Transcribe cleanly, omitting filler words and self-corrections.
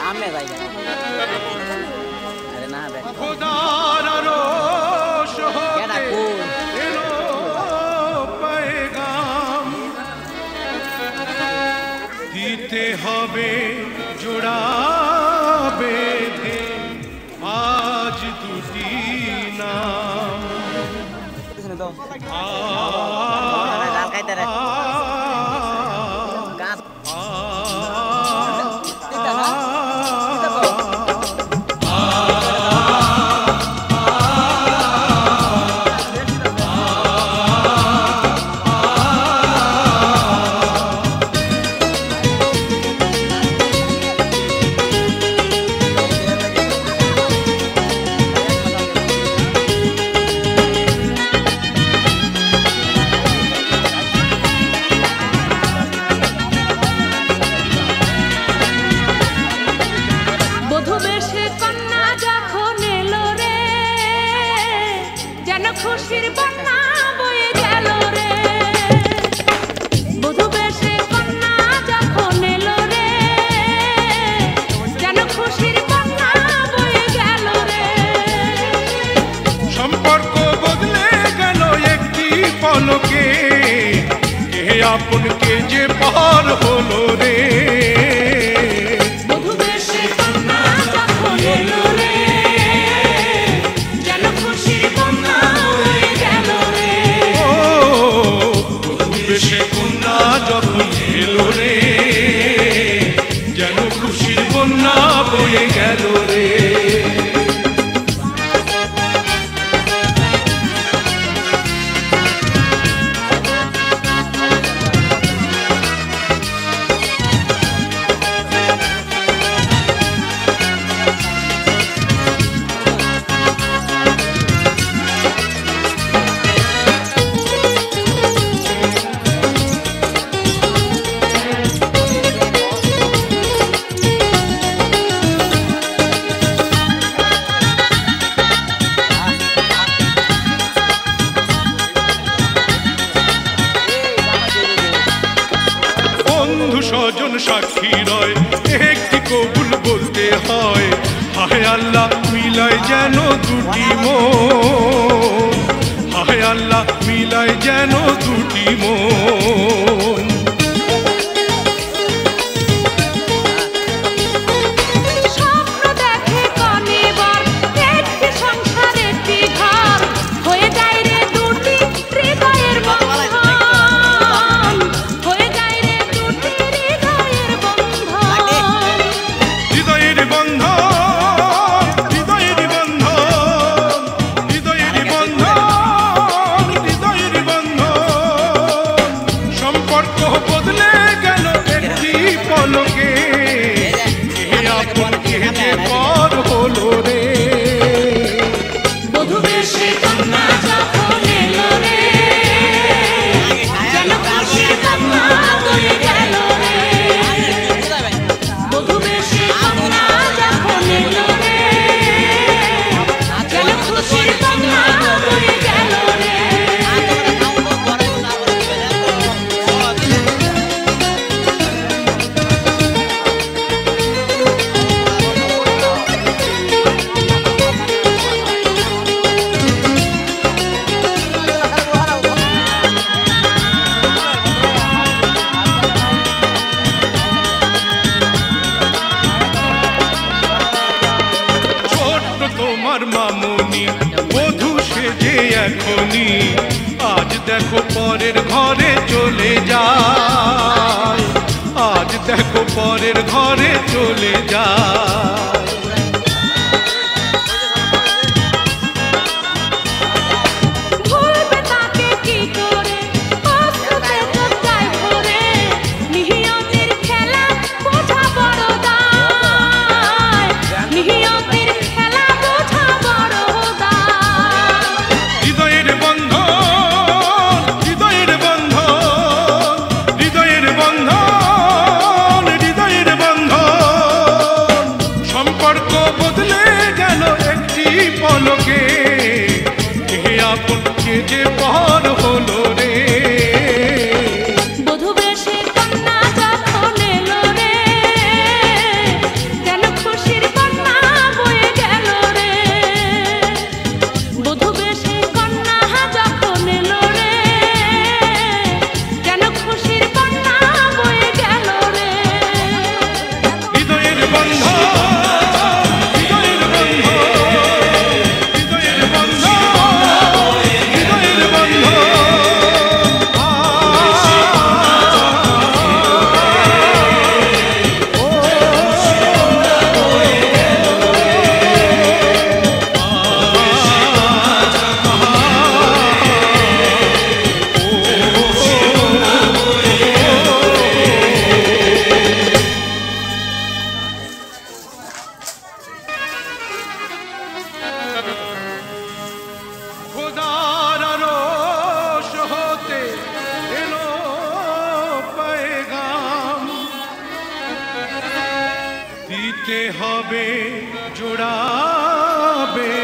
सामने जाएगा अरे ना बे खुदार रोश क्या डाकू एलो पैगाम दीते हबे जोड़ा बेधे आज दुटी नाम किसने दो খুশির বন্যা বয়ে গেল রে বধূ বেশে কন্যা যখন এলো রে যেন খুশির বন্যা বয়ে গেল রে সম্পর্ক বদলে গেল একটি পলকে কে আপন কে যে পার হলো রে বধূ বেশে কন্যা যখন এলো রে যেন খুশির বন্যা সে কন্যা যখন এলো রে যেন খুশির বন্যা বয়ে গেল রে স্বজন সাক্ষী রয় একটি কবুল বলতে হয় হায় আল্লাহ মিলায় যেন দুটি মন হায় আল্লাহ মিলায় যেন দুটি মন মামুনি বধূ সেজে এখনি আজ দেখো পরের ঘরে চলে যায় আজ দেখো পরের ঘরে চলে যায় কে হবে জোড়াবে